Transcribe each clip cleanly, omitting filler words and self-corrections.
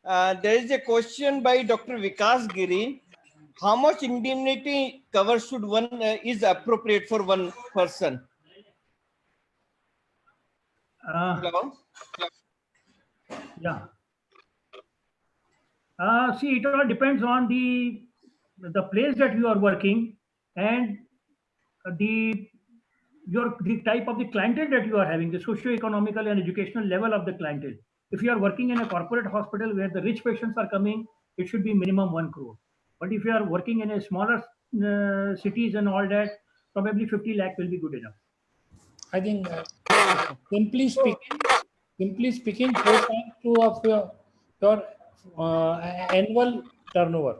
There is a question by Dr. Vikas Giri. How much indemnity cover should one is appropriate for one person? Hello? Yeah. See, it all depends on the place that you are working and the the type of the clientele that you are having, the socio-economical and educational level of the clientele. If you are working in a corporate hospital where the rich patients are coming, it should be minimum 1 crore. But if you are working in a smaller cities and all that, probably 50 lakh will be good enough. I think simply speaking, 4.2 of your annual turnover.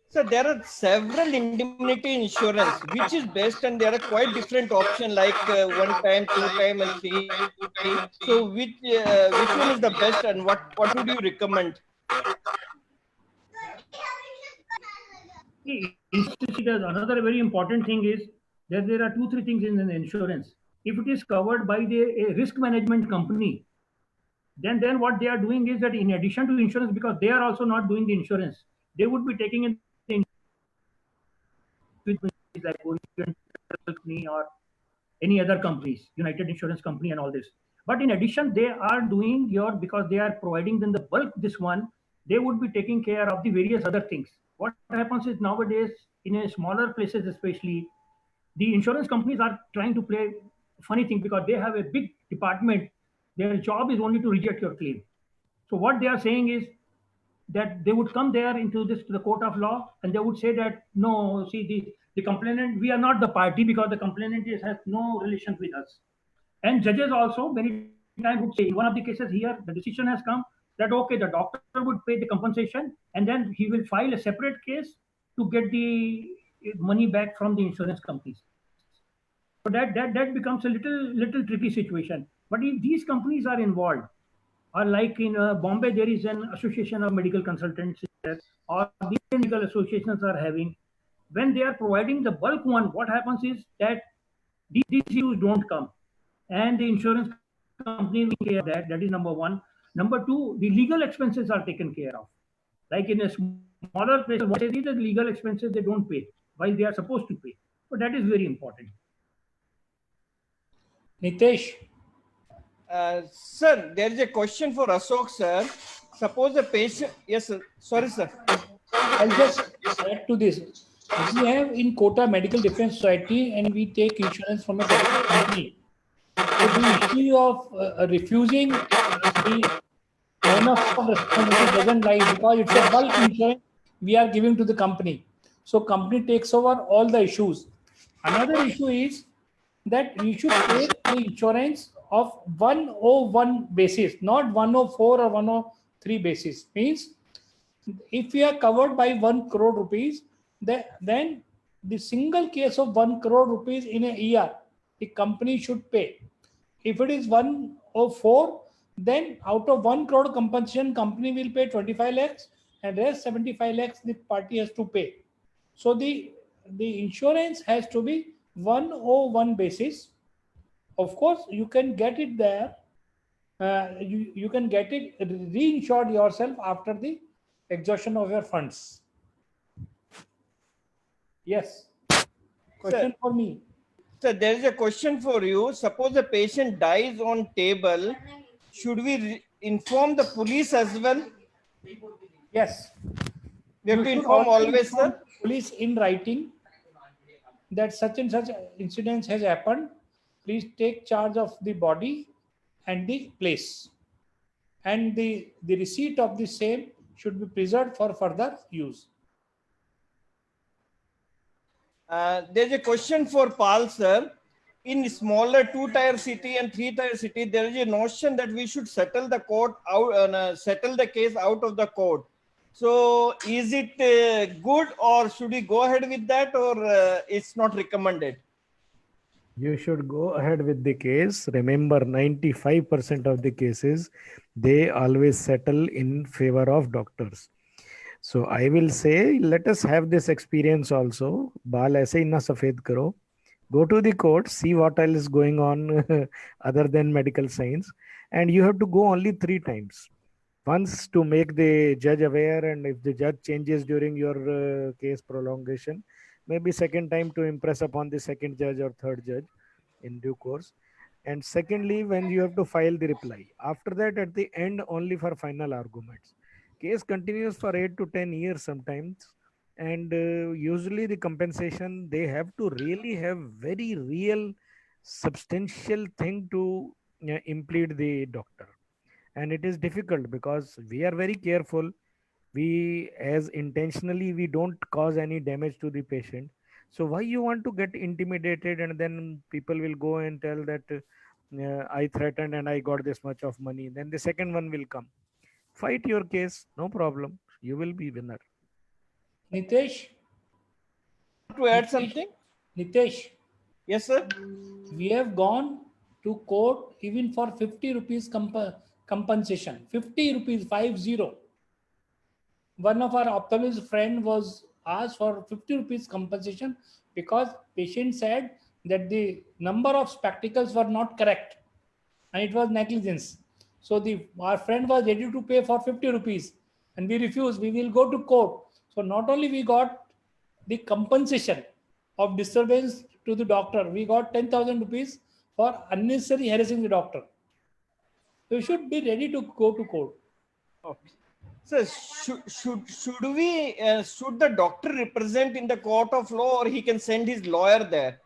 So there are several indemnity insurance which is best, and there are quite different options like one time, two time, and three. So which one is the best, and what would you recommend? See, another very important thing is that there are two, three things in an insurance. If it is covered by a risk management company, then what they are doing is that in addition to insurance, because they are also not doing the insurance, they would be taking in the with like Orient company or any other companies, United Insurance Company and all this. But in addition, they are doing because they are providing them the bulk this one, they would be taking care of the various other things. What happens is nowadays in a smaller places especially, the insurance companies are trying to play funny thing because they have a big department. Their job is only to reject your claim. So what they are saying is that they would come there into this to the court of law and they would say that no, see the complainant, we are not the party because the complainant has no relation with us. And judges also many times would say in one of the cases here the decision has come that okay, the doctor would pay the compensation and then he will file a separate case to get the money back from the insurance companies. So that becomes a little tricky situation. But if these companies are involved, or like in Bombay, there is an association of medical consultants there, or the medical associations are having. When they are providing the bulk one, what happens is that these issues don't come, and the insurance company will take care of that. That is number one. Number two, the legal expenses are taken care of. Like in a smaller place, what they the legal expenses they don't pay while they are supposed to pay. So that is very important. Nitesh. Sir, there is a question for Ashok, sir. Suppose a patient, yes, sir. Sorry, sir. I'll just add to this. We have in Kota Medical Defense Society and we take insurance from a particular company. So the issue of refusing the owner of responsibility doesn't lie because it's a bulk insurance we are giving to the company. So company takes over all the issues. Another issue is that we should take the insurance of 101 basis, not 104 or 103 basis. Means if we are covered by 1 crore rupees, then the single case of 1 crore rupees in a year, the company should pay. If it is 104, then out of 1 crore compensation, company will pay 25 lakhs and rest 75 lakhs the party has to pay. So the insurance has to be 101 basis. Of course, you can get it there. You can get it reinsured yourself after the exhaustion of your funds. Yes. Question Sir, for me. Sir, there is a question for you. Suppose a patient dies on table, should we inform the police as well? Yes. We have You to should inform always, inform sir. police in writing that such and such incidents has happened. Please take charge of the body and the place. And the receipt of the same should be preserved for further use. There's a question for Paul, sir. In smaller 2-tier city and 3-tier city, there is a notion that we should settle the settle the case out of the court. So, is it good, or should we go ahead with that, or it's not recommended? You should go ahead with the case. Remember, 95% of the cases, they always settle in favor of doctors. So I will say, let us have this experience also. बाल ऐसे ही ना सफेद करो. Go to the court, see what else is going on other than medical science, and you have to go only 3 times. Once to make the judge aware, and if the judge changes during your case prolongation, maybe second time to impress upon the second judge or third judge in due course. And secondly, when you have to file the reply. After that, at the end, only for final arguments. Case continues for 8 to 10 years sometimes, and usually the compensation, they have to really have very real substantial thing to impede the doctor. And it is difficult because we are very careful. We, as intentionally, we don't cause any damage to the patient. So why you want to get intimidated, and then people will go and tell that I threatened and I got this much of money, then the second one will come. Fight your case, no problem, you will be winner. Nitesh, To add something? Nitesh, Yes, sir. we have gone to court even for 50 rupees compensation. 50 rupees, 50. One of our ophthalmologist friend was asked for 50 rupees compensation because patient said that the number of spectacles were not correct and it was negligence. So our friend was ready to pay for 50 rupees and we refused. We will go to court. So not only we got the compensation of disturbance to the doctor, we got 10,000 rupees for unnecessary harassing the doctor. So you should be ready to go to court. Okay. So should the doctor represent in the court of law, or he can send his lawyer there?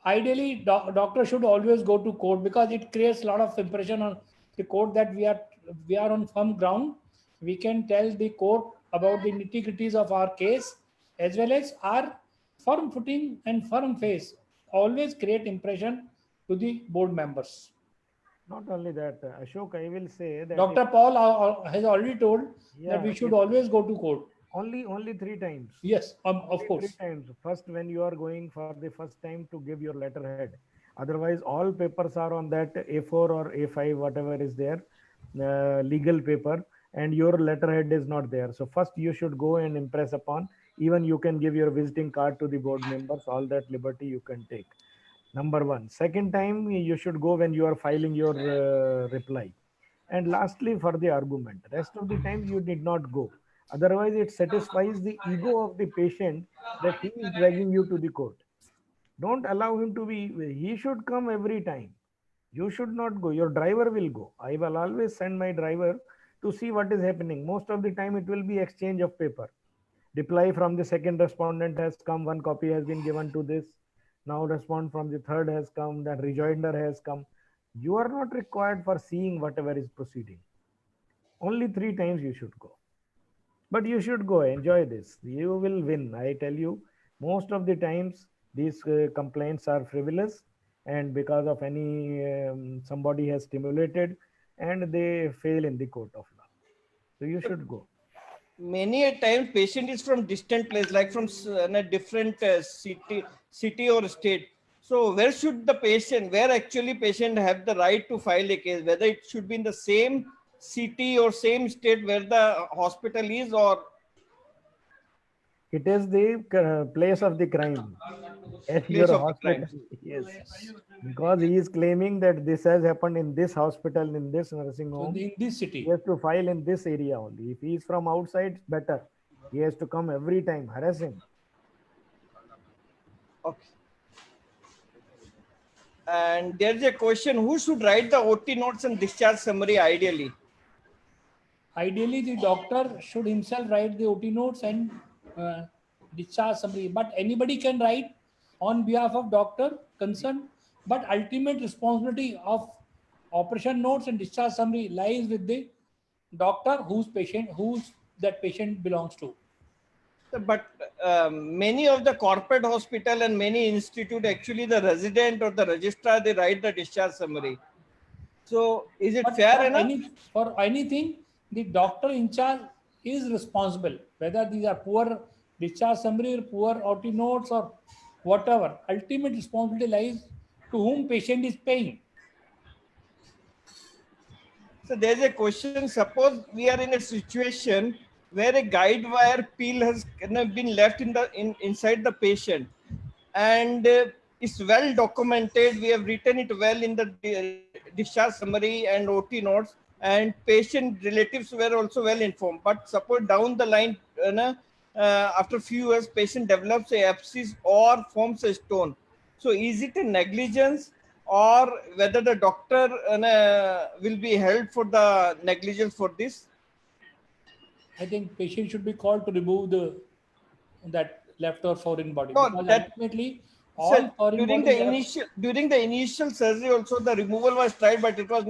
Ideally, doctor should always go to court because it creates a lot of impression on the court that we are on firm ground. We can tell the court about the nitty-gritties of our case as well as our firm footing and firm face. Always create impression to the board members. Not only that, Ashok, I will say that Dr. Paul has already told that we should always go to court. only 3 times. Yes, of Only course. 3 times. First, when you are going for the first time to give your letterhead. Otherwise, all papers are on that A4 or A5, whatever is there, legal paper, and your letterhead is not there. So first, you should go and impress upon. Even you can give your visiting card to the board members. All that liberty you can take. Number one. Second time, you should go when you are filing your reply. And lastly, for the argument. Rest of the time, you did not go. Otherwise, it satisfies the ego of the patient that he is dragging you to the court. Don't allow him to be, he should come every time. You should not go. Your driver will go. I will always send my driver to see what is happening. Most of the time, it will be exchange of paper. Reply from the second respondent has come. One copy has been given to this. Now respond from the third has come. That rejoinder has come. You are not required for seeing whatever is proceeding. Only 3 times you should go. But you should go, enjoy this. You will win. I tell you, most of the times these complaints are frivolous, and because of any somebody has stimulated, and they fail in the court of law. So you should go. Many a time patient is from distant place, like from a different city or state. So where should the patient, where actually patient have the right to file a case, whether it should be in the same city or same state where the hospital is, or it is the place of the crime at Place your of the hospital. crime. Yes, because he is claiming that this has happened in this hospital, in this nursing So home. in this city. He has to file in this area only. If he is from outside, better. He has to come every time, harass him. okay. And there's a question: who should write the OT notes and discharge summary ideally? Ideally, the doctor should himself write the OT notes and discharge summary. But anybody can write on behalf of doctor concerned. But ultimate responsibility of operation notes and discharge summary lies with the doctor whose that patient belongs to. But many of the corporate hospital and many institute, actually the resident or the registrar, they write the discharge summary. So is it But fair enough? for anything, the doctor in charge is responsible. Whether these are poor discharge summary or poor OT notes or whatever, ultimate responsibility lies to whom patient is paying. So there's a question: suppose we are in a situation where a guide wire peel has been left inside the patient, and It's well documented. We have written it well in the discharge summary and OT notes, and patient relatives were also well informed. But suppose down the line, after few years, patient develops a abscess or forms a stone. So is it a negligence, or whether the doctor will be held for the negligence for this? I think patient should be called to remove that left or foreign body, No, because that ultimately so all foreign bodies are. during the initial surgery also the removal was tried, but it was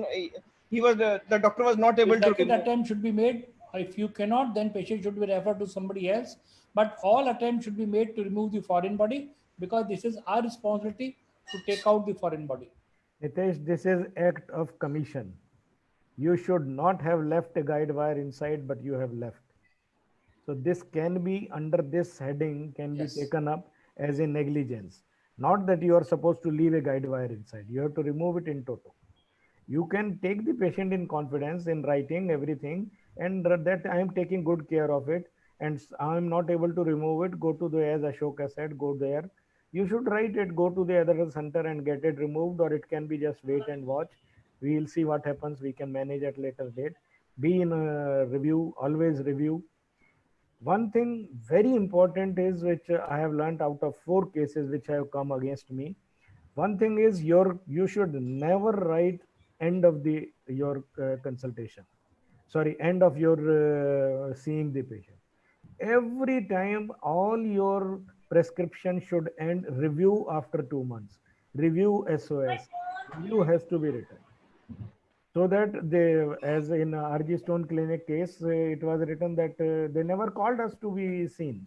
he was the doctor was not The able to second remove. attempt should be made. If you cannot, then patient should be referred to somebody else. But all attempts should be made to remove the foreign body, because this is our responsibility to take out the foreign body. Nitesh, this is act of commission. You should not have left a guide wire inside, but you have left. So this can be under this heading can Yes. be taken up as a negligence. Not that you are supposed to leave a guide wire inside. You have to remove it in toto. You can take the patient in confidence in writing everything, and that I am taking good care of it, and I am not able to remove it. Go to the, as Ashoka said, go there. You should write it. Go to the other center and get it removed, or it can be just wait and watch. We will see what happens. We can manage at later date. Be in a review. Always review. One thing very important is which I have learned out of 4 cases which have come against me. One thing is you should never write end of the your consultation. Sorry, end of your seeing the patient. Every time all your prescription should end review after 2 months. Review SOS. Review has to be written so that they, as in RG Stone Clinic case, it was written that they never called us to be seen.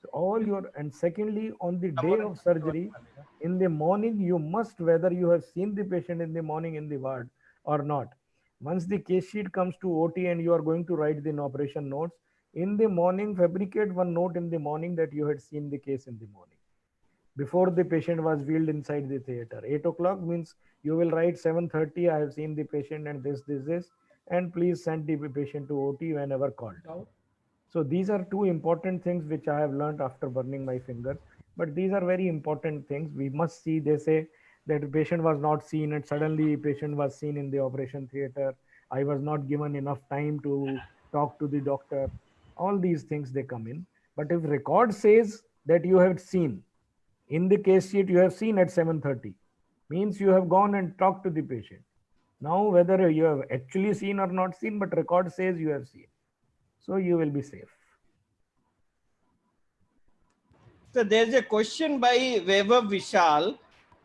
So all your, and secondly, on the day of surgery, in the morning, you must, whether you have seen the patient in the morning in the ward or not. Once the case sheet comes to OT and you are going to write the operation notes, in the morning, fabricate one note in the morning that you had seen the case in the morning before the patient was wheeled inside the theater. 8 o'clock means you will write 7:30. I have seen the patient and this, and please send the patient to OT whenever called. So these are 2 important things which I have learned after burning my fingers. But these are very important things. We must see. They say that the patient was not seen, and suddenly patient was seen in the operation theater. I was not given enough time to talk to the doctor. All these things they come in. But if record says that you have seen, in the case sheet you have seen at 7:30, means you have gone and talked to the patient. Now whether you have actually seen or not seen, but record says you have seen, so you will be safe. So there's a question by Vaibhav Vishal.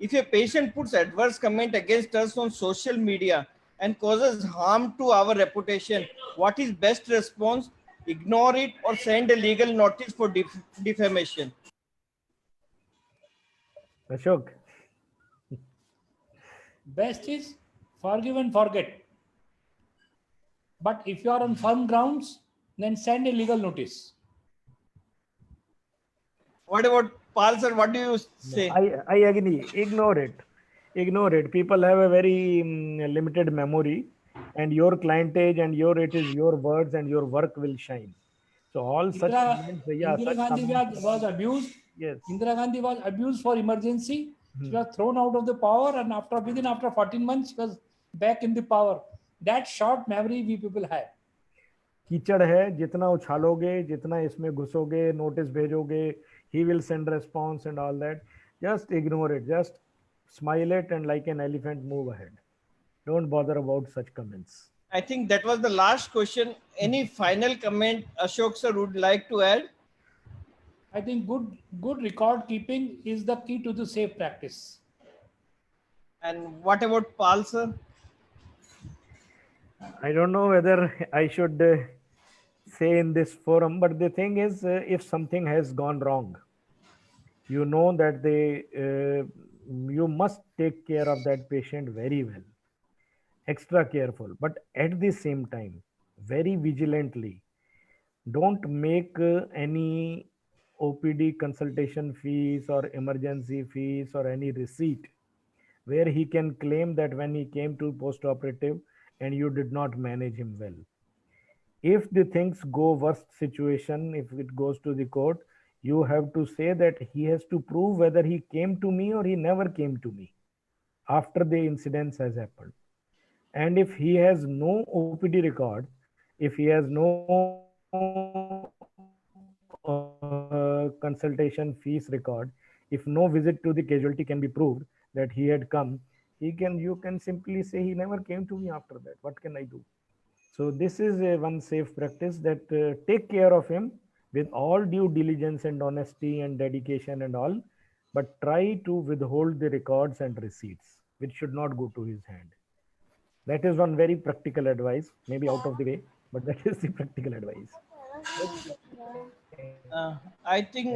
If a patient puts adverse comment against us on social media and causes harm to our reputation, what is best response? Ignore it or send a legal notice for defamation? Ashok. Best is forgive and forget. But if you are on firm grounds, then send a legal notice. What about Pal sir? What do you say? I agree. Ignore it. Ignore it. People have a very limited memory, and your clientage and it is your words and your work will shine. So all such comments, Indira Gandhi was abused. Yes. Indira Gandhi was abused for emergency. She was thrown out of the power, and after 14 months, she was back in the power. That short memory we people have. कीचड़ है, जितना उछालोगे, जितना इसमें घुसोगे, notice भेजोगे, he will send response and all that. Just ignore it. Just smile it and like an elephant move ahead. Don't bother about such comments. I think that was the last question. Any final comment Ashok sir would like to add? I think good record keeping is the key to the safe practice. And what about Pal sir? I don't know whether I should say in this forum, but the thing is, if something has gone wrong, you know that you must take care of that patient very well, extra careful, but at the same time, very vigilantly. Don't make any OPD consultation fees or emergency fees or any receipt where he can claim that when he came to post-operative and you did not manage him well. If the things go worst situation, if it goes to the court, You have to say that he has to prove whether he came to me or he never came to me after the incident has happened. And if he has no OPD record, if he has no consultation fees record, if no visit to the casualty can be proved that he had come, you can simply say he never came to me after that. What can I do? So this is one safe practice, that take care of him with all due diligence and honesty and dedication and all, but try to withhold the records and receipts, which should not go to his hand. That is one very practical advice, maybe out of the way, but that is the practical advice. I think